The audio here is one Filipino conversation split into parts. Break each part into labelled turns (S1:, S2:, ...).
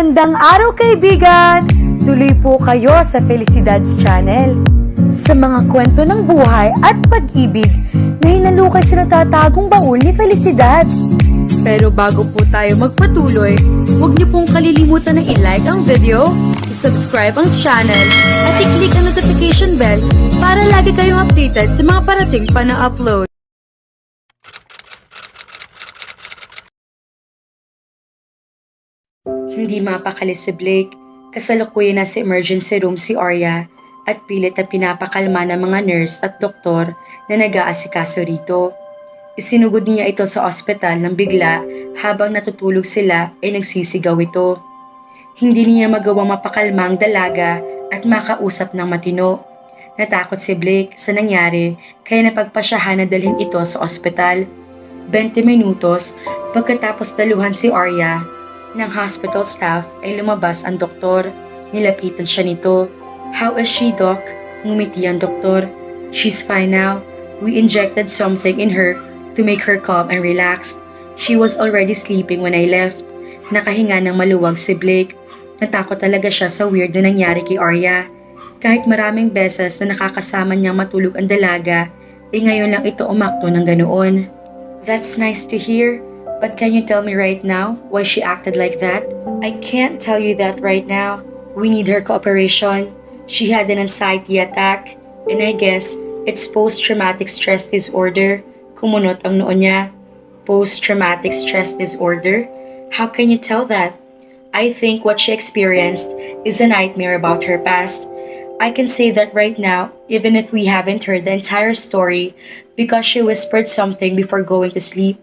S1: Magandang araw kaibigan! Tuloy po kayo sa Felicidad's Channel. Sa mga kwento ng buhay at pag-ibig na hinalukay sa natatagong baul ni Felicidad. Pero bago po tayo magpatuloy, huwag niyo pong kalilimutan na i-like ang video, i-subscribe ang channel, at i-click ang notification bell para lagi kayong updated sa mga parating pa na upload. Hindi mapakali si Blake, kasalukuyan na sa emergency room si Arya at pilit na pinapakalma ng mga nurse at doktor na nag-aasikaso rito. Isinugod niya ito sa ospital nang bigla habang natutulog sila ay nagsisigaw ito. Hindi niya magawang mapakalma ang dalaga at makausap ng matino. Natakot si Blake sa nangyari kaya napagpasyahan na dalhin ito sa ospital. 20 minutos pagkatapos daluhan si Arya ng hospital staff ay lumabas ang doktor. Nilapitan siya nito. "How is she, Doc?" Ngumiti ang doktor. "She's fine now. We injected something in her to make her calm and relaxed. She was already sleeping when I left." Nakahinga ng maluwag si Blake. Natakot talaga siya sa weird na nangyari kay Arya. Kahit maraming beses na nakakasama niyang matulog ang dalaga, ngayon lang ito umakto ng ganoon. "That's nice to hear. But can you tell me right now why she acted like that?" "I can't tell you that right now. We need her cooperation. She had an anxiety attack, and I guess it's post-traumatic stress disorder." Kumunot ang noo niya. "Post-traumatic stress disorder? How can you tell that?" "I think what she experienced is a nightmare about her past. I can say that right now, even if we haven't heard the entire story, because she whispered something before going to sleep.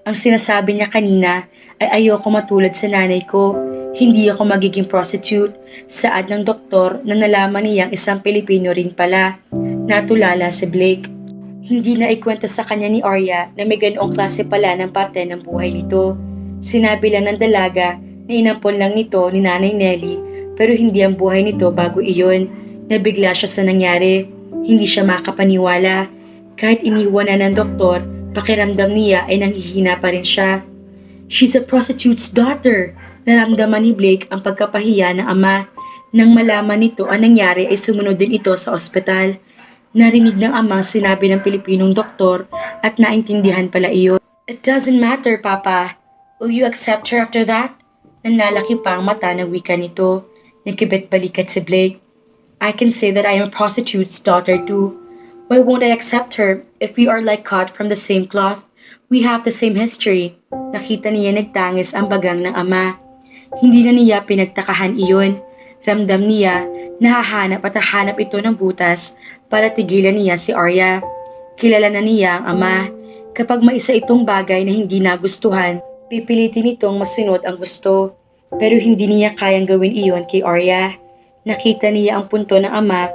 S1: Ang sinasabi niya kanina ay ayoko matulad sa nanay ko. Hindi ako magiging prostitute." Saad ng doktor na nalaman niyang isang Pilipino rin pala. Natulala si Blake. Hindi na ikwento sa kanya ni Arya na may ganoong klase pala ng parte ng buhay nito. Sinabi lang ng dalaga na inampon lang nito ni Nanay Nelly pero hindi ang buhay nito bago iyon. Nabigla siya sa nangyari. Hindi siya makapaniwala. Kahit iniwan na ng doktor, pakiramdam niya ay nanghihina pa rin siya. "She's a prostitute's daughter." Naramdaman ni Blake ang pagkapahiya ng ama. Nang malaman nito ang nangyari ay sumunod din ito sa ospital. Narinig ng ama sinabi ng Pilipinong doktor at naintindihan pala iyon. "It doesn't matter, Papa. Will you accept her after that?" Nanlalaki pa ang mata ng wika nito. Nagkibet-balikat si Blake. "I can say that I am a prostitute's daughter too. Why won't I accept her if we are like cut from the same cloth? We have the same history." Nakita niya nagtangis ang bagang ng ama. Hindi na niya pinagtakahan iyon. Ramdam niya na hahanap at hahanap ito ng butas para tigilan niya si Arya. Kilala na niya ang ama. Kapag may isa itong bagay na hindi nagustuhan, pipilitin itong masunod ang gusto. Pero hindi niya kayang gawin iyon kay Arya. Nakita niya ang punto ng ama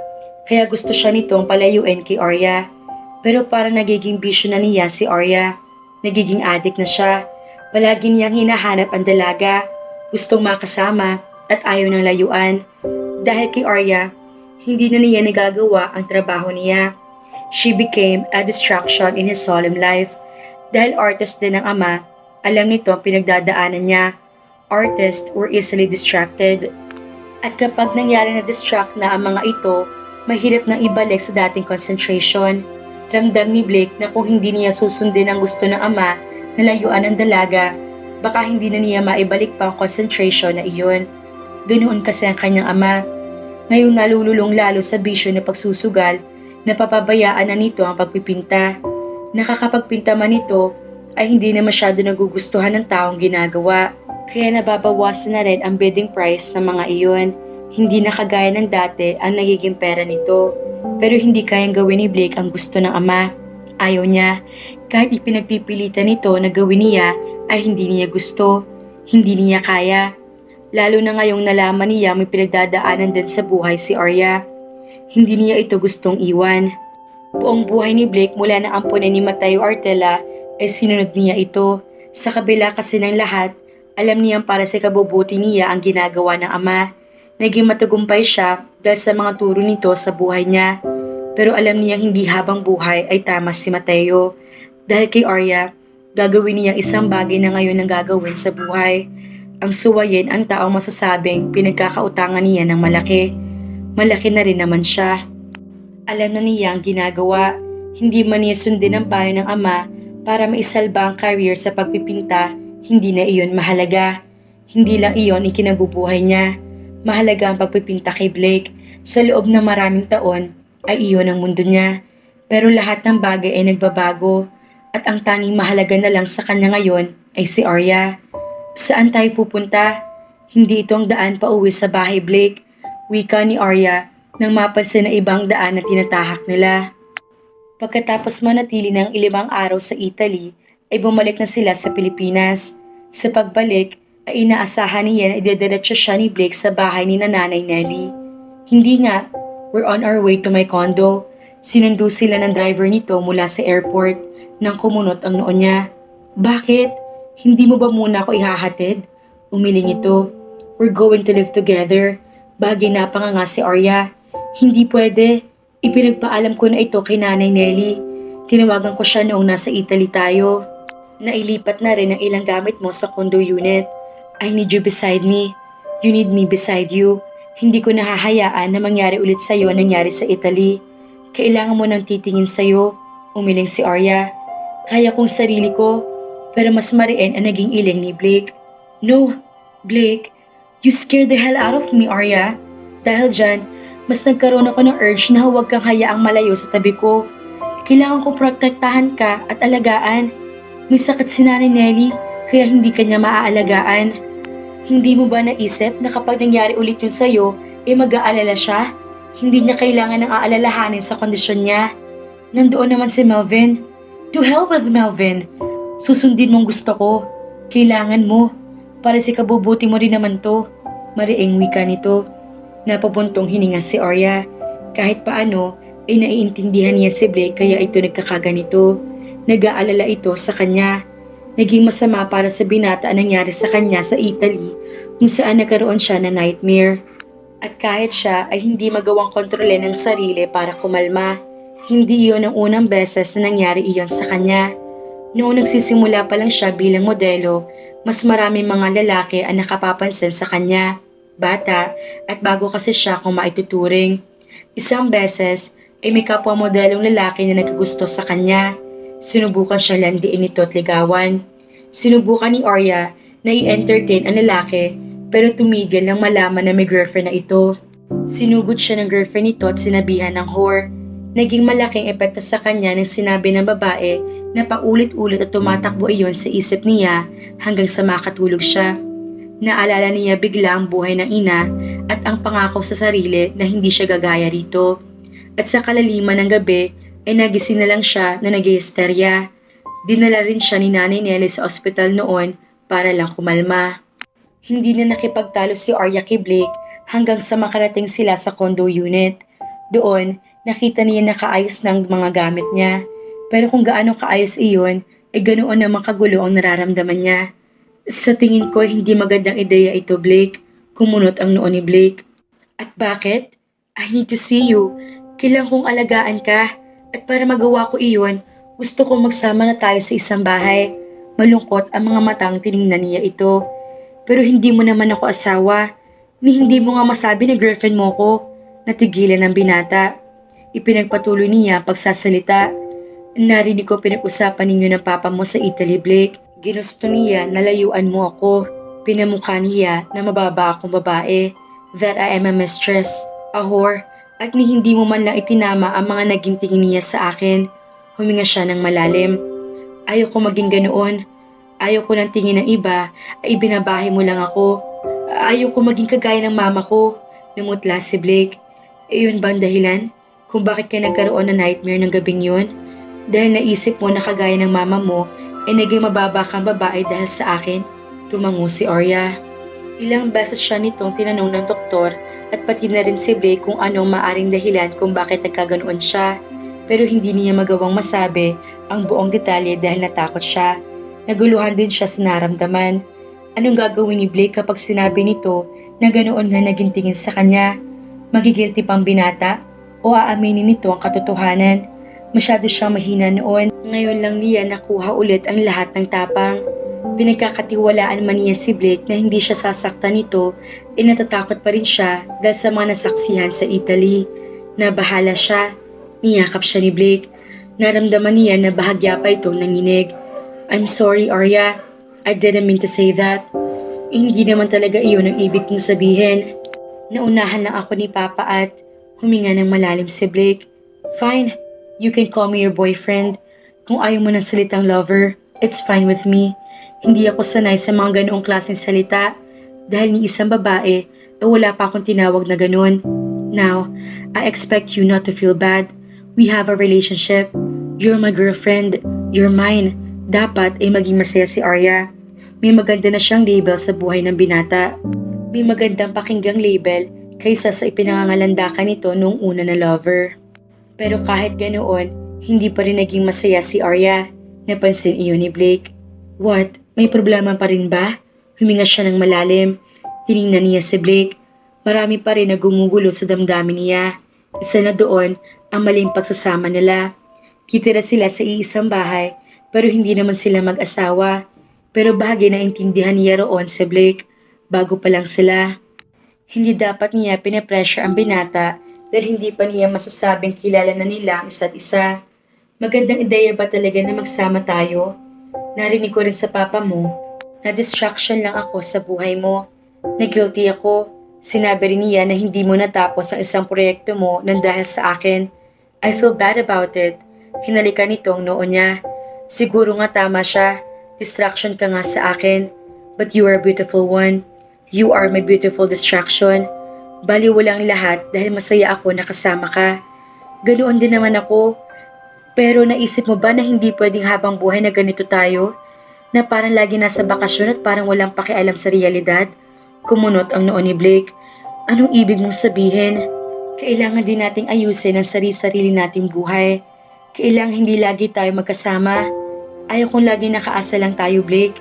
S1: kaya gusto siya nitong palayuin kay Arya. Pero para nagiging bisyo na niya si Arya. Nagiging addict na siya. Palagi niyang hinahanap ang dalaga. Gustong makasama at ayaw ng layuan. Dahil kay Arya, hindi na niya nagagawa ang trabaho niya. She became a distraction in his solemn life. Dahil artist din ang ama, alam nito ang pinagdadaanan niya. Artists were easily distracted. At kapag nangyari na distract na ang mga ito, mahirap nang ibalik sa dating concentration. Ramdam ni Blake na kung hindi niya susundin ang gusto ng ama na layuan ng dalaga, baka hindi na niya maibalik pa ang concentration na iyon. Ganoon kasi ang kanyang ama. Ngayong nalululong lalo sa bisyo na pagsusugal, napapabayaan na nito ang pagpipinta. Nakakapagpinta man ito ay hindi na masyado nagugustuhan ng taong ginagawa. Kaya nababawasan na rin ang bidding price ng mga iyon. Hindi na kagaya ng dati ang nagiging pera nito. Pero hindi kayang gawin ni Blake ang gusto ng ama. Ayaw niya. Kahit ipinagpipilitan nito na gawin niya ay hindi niya gusto. Hindi niya kaya. Lalo na ngayong nalaman niya may pinagdadaanan din sa buhay si Arya. Hindi niya ito gustong iwan. Buong buhay ni Blake mula na ampunan ni Mateo Artela ay sinunod niya ito. Sa kabila kasi ng lahat, alam niyang para sa kabubuti niya ang ginagawa ng ama. Naging matagumpay siya dahil sa mga turo nito sa buhay niya. Pero alam niya hindi habang buhay ay tama si Mateo. Dahil kay Arya, gagawin niya isang bagay na ngayon ang gagawin sa buhay. Ang suwayin ang taong masasabing pinagkakautangan niya ng malaki. Malaki na rin naman siya. Alam na niya ang ginagawa. Hindi man niya sundin ang payo ng ama para maisalba ang career sa pagpipinta, hindi na iyon mahalaga. Hindi lang iyon ikinabubuhay niya. Mahalaga ang pagpipinta kay Blake. Sa loob ng maraming taon ay iyon ang mundo niya. Pero lahat ng bagay ay nagbabago at ang tanging mahalaga na lang sa kanya ngayon ay si Arya. Saan tayo pupunta? Hindi ito ang daan pa uwi sa bahay, Blake. Wika ni Arya nang mapansin na ibang daan na tinatahak nila. Pagkatapos manatili ng 5 araw sa Italy, ay bumalik na sila sa Pilipinas. Sa pagbalik, ay inaasahan niya na idediretso siya ni Blake sa bahay ni Nanay Nelly. Hindi nga, we're on our way to my condo. Sinundo sila ng driver nito mula sa airport nang kumunot ang noo niya. Bakit? Hindi mo ba muna ako ihahatid? Umiling ito. We're going to live together. Bagay na panganga si Arya. Hindi pwede. Ipinagpaalam ko na ito kay Nanay Nelly. Tinawagan ko siya noong nasa Italy tayo. Nailipat na rin ang ilang gamit mo sa condo unit. I need you beside me. You need me beside you. Hindi ko nahahayaan na mangyari ulit sa'yo ang nangyari sa Italy. Kailangan mo nang titingin sa'yo. Umiling si Arya. Kaya kong sarili ko. Pero mas mariin ang naging iling ni Blake. No, Blake. You scared the hell out of me, Arya. Dahil dyan, mas nagkaroon ako ng urge na huwag kang hayaang malayo sa tabi ko. Kailangan ko protektahan ka at alagaan. May sakit si Nanay Nelly, kaya hindi ka niya maaalagaan. Hindi mo ba naisip na kapag nangyari ulit yun sa'yo, mag-aalala siya? Hindi niya kailangan ng aalalahanin sa kondisyon niya. Nandoon naman si Melvin. To hell with Melvin. Susundin mong gusto ko. Kailangan mo. Para si kabubuti mo rin naman to. Mariing wika nito. Napabuntong hininga si Arya. Kahit paano, ay naiintindihan niya si Blake kaya ito nagkakaganito. Nag-aalala ito sa kanya. Naging masama para sa binata ang nangyari sa kanya sa Italy kung saan nagkaroon siya ng nightmare. At kahit siya ay hindi magawang kontrolin ang sarili para kumalma, hindi iyon ang unang beses na nangyari iyon sa kanya. Noong nagsisimula pa lang siya bilang modelo, mas maraming mga lalaki ang nakapapansin sa kanya. Bata at bago kasi siya kung maituturing. Isang beses ay may kapwa modelong lalaki na nagkagusto sa kanya. Sinubukan siya landiin nito at ligawan. Sinubukan ni Arya na i-entertain ang lalaki pero tumigil nang malaman na may girlfriend na ito. Sinugod siya ng girlfriend nito at sinabihan ng whore. Naging malaking epekto sa kanya nang sinabi ng babae na paulit-ulit at tumatakbo iyon sa isip niya hanggang sa makatulog siya. Naalala niya bigla ang buhay ng ina at ang pangako sa sarili na hindi siya gagaya rito. At sa kalaliman ng gabi ay nagising na lang siya na nag-hysteria. Dinala rin siya ni Nanay Nelly sa ospital noon para lang kumalma. Hindi na nakipagtalo si Arya kay Blake hanggang sa makarating sila sa condo unit. Doon, nakita niya nakaayos ng mga gamit niya. Pero kung gaano kaayos iyon, ay ganoon naman kagulo ang nararamdaman niya. Sa tingin ko, hindi magandang ideya ito, Blake. Kumunot ang noo ni Blake. At bakit? I need to see you. Kailangan kong alagaan ka. At para magawa ko iyon, gusto kong magsama na tayo sa isang bahay. Malungkot ang mga matang tiningnan niya ito. Pero hindi mo naman ako asawa. Ni hindi mo nga masabi na girlfriend mo ko. Natigilan ng binata. Ipinagpatuloy niya ang pagsasalita. Narinig ko pinag-usapan ninyo ng papa mo sa Italy, Blake. Ginusto niya na layuan mo ako. Pinamukha niya na mababa akong babae. That I am a mistress, a whore. At ni hindi mo man lang itinama ang mga naging tingin niya sa akin. Huminga siya ng malalim. Ayoko maging ganoon. Ayoko ng tingin ng iba ay ibinabahay mo lang ako. Ayoko maging kagaya ng mama ko. Namutla si Blake. Iyon ba ang dahilan kung bakit ka nagkaroon ng nightmare ng gabing yun? Dahil naisip mo na kagaya ng mama mo ay naging mababa kang babae dahil sa akin? Tumango si Arya. Ilang beses siya nitong tinanong ng doktor at pati na rin si Blake kung anong maaring dahilan kung bakit nagkaganoon siya. Pero hindi niya magawang masabi ang buong detalye dahil natakot siya. Naguluhan din siya sa naramdaman. Anong gagawin ni Blake kapag sinabi nito na ganoon nga naging tingin sa kanya? Magigilty pang binata? O aaminin nito ang katotohanan? Masyado siyang mahina noon. Ngayon lang niya nakuha ulit ang lahat ng tapang. Pinagkakatiwalaan man niya si Blake na hindi siya sasaktan nito, natatakot pa rin siya dahil sa mga nasaksihan sa Italy. Nabahala siya. Niyakap siya ni Blake. Naramdaman niya na bahagya pa itong nanginig. I'm sorry, Arya. I didn't mean to say that. Hindi naman talaga iyon ang ibig kong sabihin. Naunahan lang ako ni Papa at huminga ng malalim si Blake. Fine, you can call me your boyfriend. Kung ayaw mo ng salitang lover, it's fine with me. Hindi ako sanay sa mga ganoong klaseng salita. Dahil ni isang babae, wala pa akong tinawag na ganoon. Now, I expect you not to feel bad. We have a relationship. You're my girlfriend. You're mine. Dapat ay maging masaya si Arya. May maganda na siyang label sa buhay ng binata. May magandang pakinggang label kaysa sa ipinangangalandakan nito noong una na lover. Pero kahit ganoon, hindi pa rin naging masaya si Arya. Napansin iyon ni Blake. What? May problema pa rin ba? Huminga siya ng malalim. Tiningnan niya si Blake. Marami pa rin na gumugulo sa damdamin niya. Isa na doon ang maling pagsasama nila. Kitira sila sa iisang bahay pero hindi naman sila mag-asawa. Pero bahagi na intindihan niya roon si Blake bago pa lang sila. Hindi dapat niya pinapressure ang binata dahil hindi pa niya masasabing kilala na nila ang isa't isa. Magandang ideya ba talaga na magsama tayo? Narinig ko rin sa papa mo na distraction lang ako sa buhay mo. Na-guilty ako. Sinabi rin niya na hindi mo natapos ang isang proyekto mo nang dahil sa akin. I feel bad about it. Hinalikan nitong noo niya. Siguro nga tama siya. Distraction ka nga sa akin. But you are a beautiful one. You are my beautiful distraction. Baliwala ang lahat dahil masaya ako na kasama ka. Ganoon din naman ako. Pero naisip mo ba na hindi pwedeng habang buhay na ganito tayo? Na parang lagi nasa bakasyon at parang walang pakialam sa realidad? Kumunot ang noo ni Blake. Anong ibig mong sabihin? Kailangan din nating ayusin ang sarili-sarili nating buhay. Kailangan hindi lagi tayo magkasama. Ayaw kong lagi nakaasa lang tayo, Blake.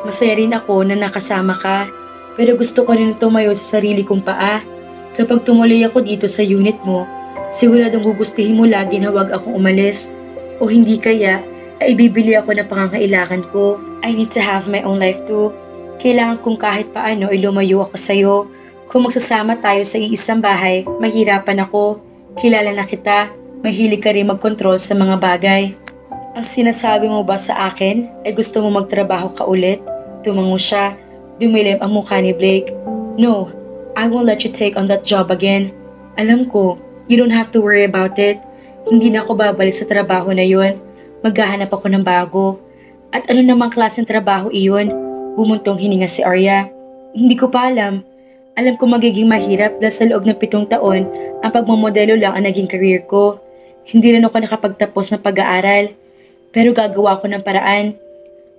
S1: Masaya rin ako na nakasama ka. Pero gusto ko rin tumayo sa sarili kong paa. Kapag tumuloy ako dito sa unit mo, siguradong gugustuhin mo lagi na huwag akong umalis. O hindi kaya, ay bibili ako ng pangangailangan ko. I need to have my own life too. Kailangan kong kahit paano ay lumayo ako sa'yo. Kung magsasama tayo sa iisang bahay, mahirapan ako. Kilala na kita, mahilig ka rin mag-control sa mga bagay. Ang sinasabi mo ba sa akin ay gusto mo magtrabaho ka ulit? Tumango siya. Dumilim ang mukha ni Blake. No, I won't let you take on that job again. Alam ko, you don't have to worry about it. Hindi na ako babalik sa trabaho na yun. Maghahanap ako ng bago. At ano namang klaseng trabaho iyon? Bumuntong hininga si Arya. Hindi ko pa alam. Alam ko magiging mahirap dahil sa loob ng 7 taon, ang pagmamodelo lang ang naging career ko. Hindi rin ako nakapagtapos ng pag-aaral. Pero gagawa ko ng paraan.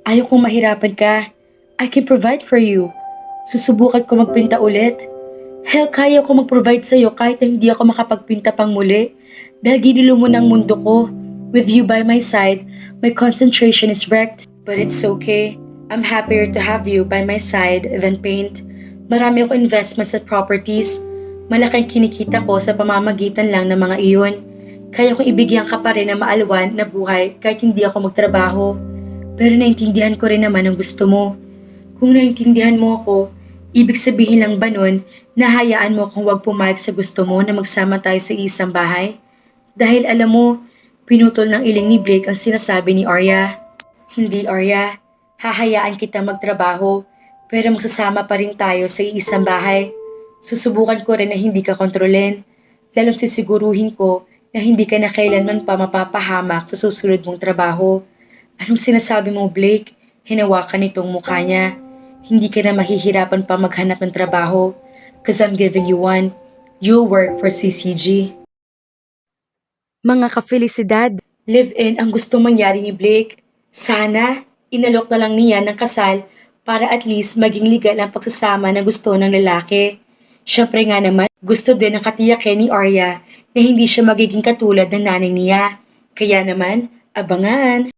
S1: Ayaw kong mahirapan ka. I can provide for you. Susubukan ko magpinta ulit. Hell, kaya ko mag-provide sa'yo kahit na hindi ako makapagpinta pang muli. Dahil ginulo mo ng mundo ko. With you by my side, my concentration is wrecked. But it's okay. I'm happier to have you by my side than paint. Marami ako investments at properties. Malaking kinikita ko sa pamamagitan lang ng mga iyon. Kaya kong ibigyan ka pa rin ng maalwan na buhay kahit hindi ako magtrabaho. Pero naintindihan ko rin naman ang gusto mo. Kung naintindihan mo ako, ibig sabihin lang ba nun na hayaan mo kung huwag pumayag sa gusto mo na magsama tayo sa isang bahay? Dahil alam mo, pinutol ng iling ni Blake ang sinasabi ni Arya. Hindi, Arya. Hahayaan kita magtrabaho, pero magsasama pa rin tayo sa isang bahay. Susubukan ko rin na hindi ka kontrolin. Lalong sisiguruhin ko na hindi ka na kailanman pa mapapahamak sa susunod mong trabaho. Anong sinasabi mo, Blake? Hinawakan nitong mukha niya. Hindi ka na mahihirapan pa maghanap ng trabaho. Cause I'm giving you one. You'll work for CCG. Mga kafelisidad, live-in ang gustong mangyari ni Blake. Sana, inalok na lang niya ng kasal para at least maging legal ang pagsasama na gusto ng lalaki. Siyempre nga naman, gusto din ng katiyakin ni Arya na hindi siya magiging katulad ng nanay niya. Kaya naman, abangan!